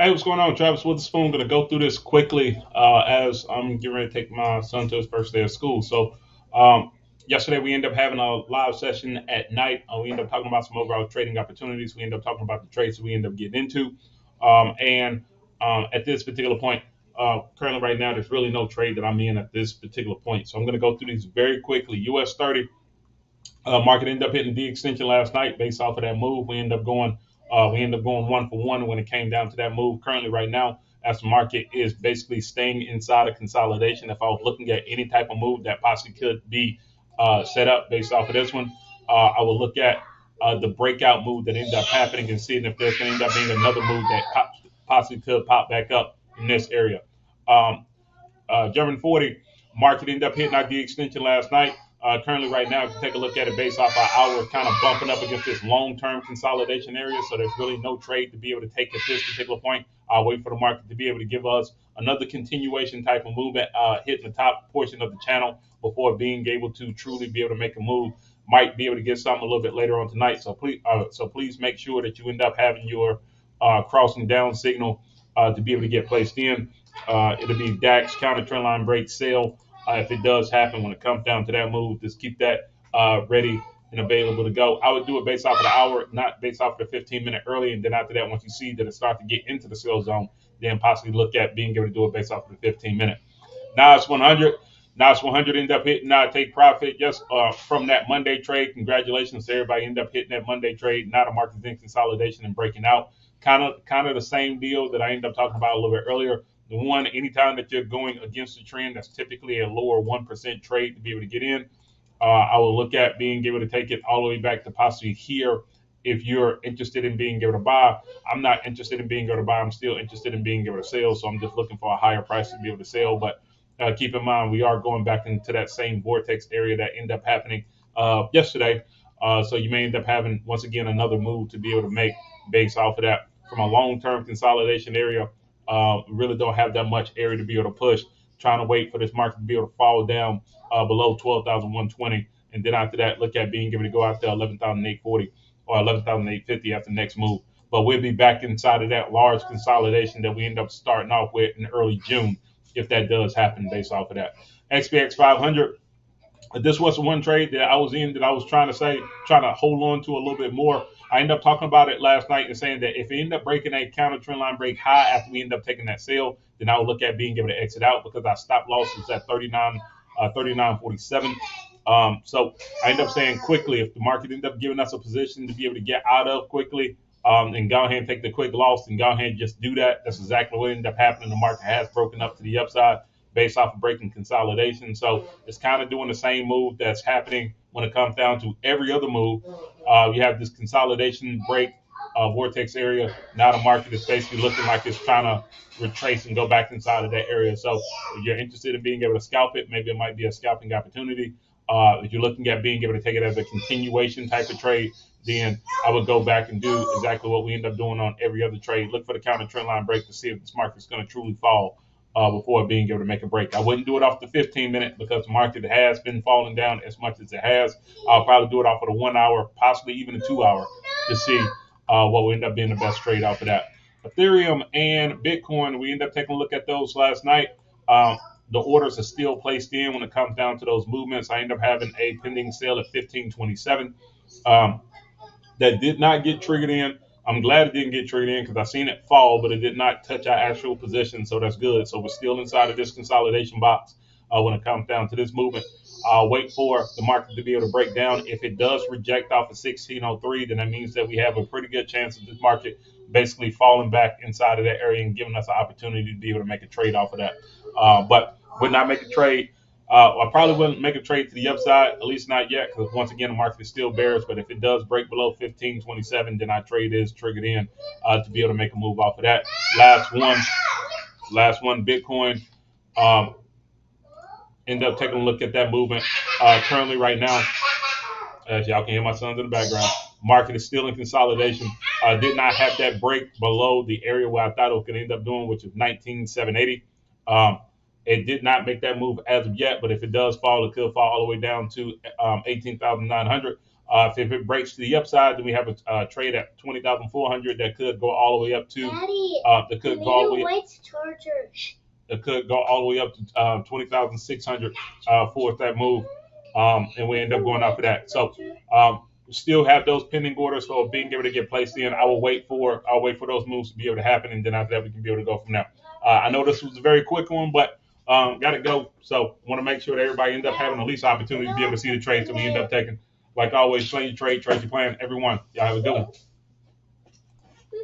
Hey, what's going on, Travis? With the spoon, going to go through this quickly as I'm getting ready to take my son to his first day of school. Um, Yesterday we ended up having a live session at night. We ended up talking about some overall trading opportunities. We ended up talking about the trades we ended up getting into. And at this particular point, currently right now, there's really no trade that I'm in at this particular point. So I'm going to go through these very quickly. US 30. Market ended up hitting the extension last night based off of that move. We ended up going 1 for 1 when it came down to that move. Currently, right now, as the market is basically staying inside of consolidation, if I was looking at any type of move that possibly could be set up based off of this one, I would look at the breakout move that ended up happening and seeing if there's going to end up being another move that possibly could pop back up in this area. Um, German 40 market ended up hitting our D extension last night. Currently, right now, if you take a look at it based off our hour, kind of bumping up against this long-term consolidation area. So there's really no trade to be able to take at this particular point. I'll wait for the market to be able to give us another continuation type of movement, hitting the top portion of the channel before being able to truly be able to make a move. Might be able to get something a little bit later on tonight. So please make sure that you end up having your crossing down signal to be able to get placed in. It'll be DAX counter trend line break sale. If it does happen when it comes down to that move, just keep that ready and available to go. I would do it based off of the hour, not based off of the 15-minute early. And then after that, once you see that it starts to get into the sell zone, then possibly look at being able to do it based off of the 15-minute. Now it's 100. Now it's 100 end up hitting. Now take profit just from that Monday trade. Congratulations to everybody end up hitting that Monday trade. Now the market's in consolidation and breaking out. Kind of the same deal that I ended up talking about a little bit earlier. The one, anytime that you're going against the trend, that's typically a lower 1% trade to be able to get in. I will look at being able to take it all the way back to possibly here if you're interested in being able to buy. I'm not interested in being able to buy. I'm still interested in being able to sell. So I'm just looking for a higher price to be able to sell. But keep in mind, we are going back into that same vortex area that ended up happening yesterday. So you may end up having, once again, another move to be able to make based off of that. From a long-term consolidation area, really don't have that much area to be able to push. Trying to wait for this market to be able to fall down below 12,120, and then after that, look at being able to go out there 11,840 or 11,850 after the next move. But we'll be back inside of that large consolidation that we end up starting off with in early June, if that does happen based off of that. XPX 500. This was one trade that I was in that I was trying to hold on to a little bit more. I ended up talking about it last night and saying that if we end up breaking a counter trend line break high after we end up taking that sale, then I would look at being able to exit out because our stop loss is at 39.47. So I end up saying quickly if the market end up giving us a position to be able to get out of quickly, and go ahead and take the quick loss and go ahead and just do that. That's exactly what ended up happening. The market has broken up to the upside based off of breaking consolidation. So it's kind of doing the same move that's happening when it comes down to every other move. You have this consolidation break vortex area. Now the market is basically looking like it's trying to retrace and go back inside of that area. So if you're interested in being able to scalp it, maybe it might be a scalping opportunity. If you're looking at being able to take it as a continuation type of trade, then I would go back and do exactly what we end up doing on every other trade. Look for the counter trend line break to see if this market's going to truly fall before being able to make a break. I wouldn't do it off the 15-minute because the market has been falling down as much as it has. I'll probably do it off of the 1 hour, possibly even the 2 hour to see what will end up being the best trade off of that. Ethereum and Bitcoin, we end up taking a look at those last night. The orders are still placed in when it comes down to those movements. I end up having a pending sale at 1527. That did not get triggered in. I'm glad it didn't get triggered in because I seen it fall, but it did not touch our actual position, so that's good. So we're still inside of this consolidation box when it comes down to this movement. I'll wait for the market to be able to break down. If it does reject off of 1603, then that means that we have a pretty good chance of this market basically falling back inside of that area and giving us an opportunity to be able to make a trade off of that. But would not make a trade. I probably wouldn't make a trade to the upside, at least not yet, because once again the market is still bearish. But if it does break below 1527, then our trade is triggered in to be able to make a move off of that. Last one, Bitcoin. Um, End up taking a look at that movement. Currently, right now, as y'all can hear my sons in the background, market is still in consolidation. Did not have that break below the area where I thought it could end up doing, which is 19,780. It did not make that move as of yet, but if it does fall, it could fall all the way down to 18,900. If it breaks to the upside, then we have a trade at 20,400 that could go all the way up to. That could go all the way. That could go all the way up to 20,600 for that move, and we end up going off of that. So still have those pending orders for being able to get placed in. I'll wait for those moves to be able to happen, and then after that we can be able to go from there. I know this was a very quick one, but got to go. So want to make sure that everybody ends up having the least opportunity to be able to see the trades that we end up taking. Like always, plan your trade, trade your plan. Everyone, y'all have a good one.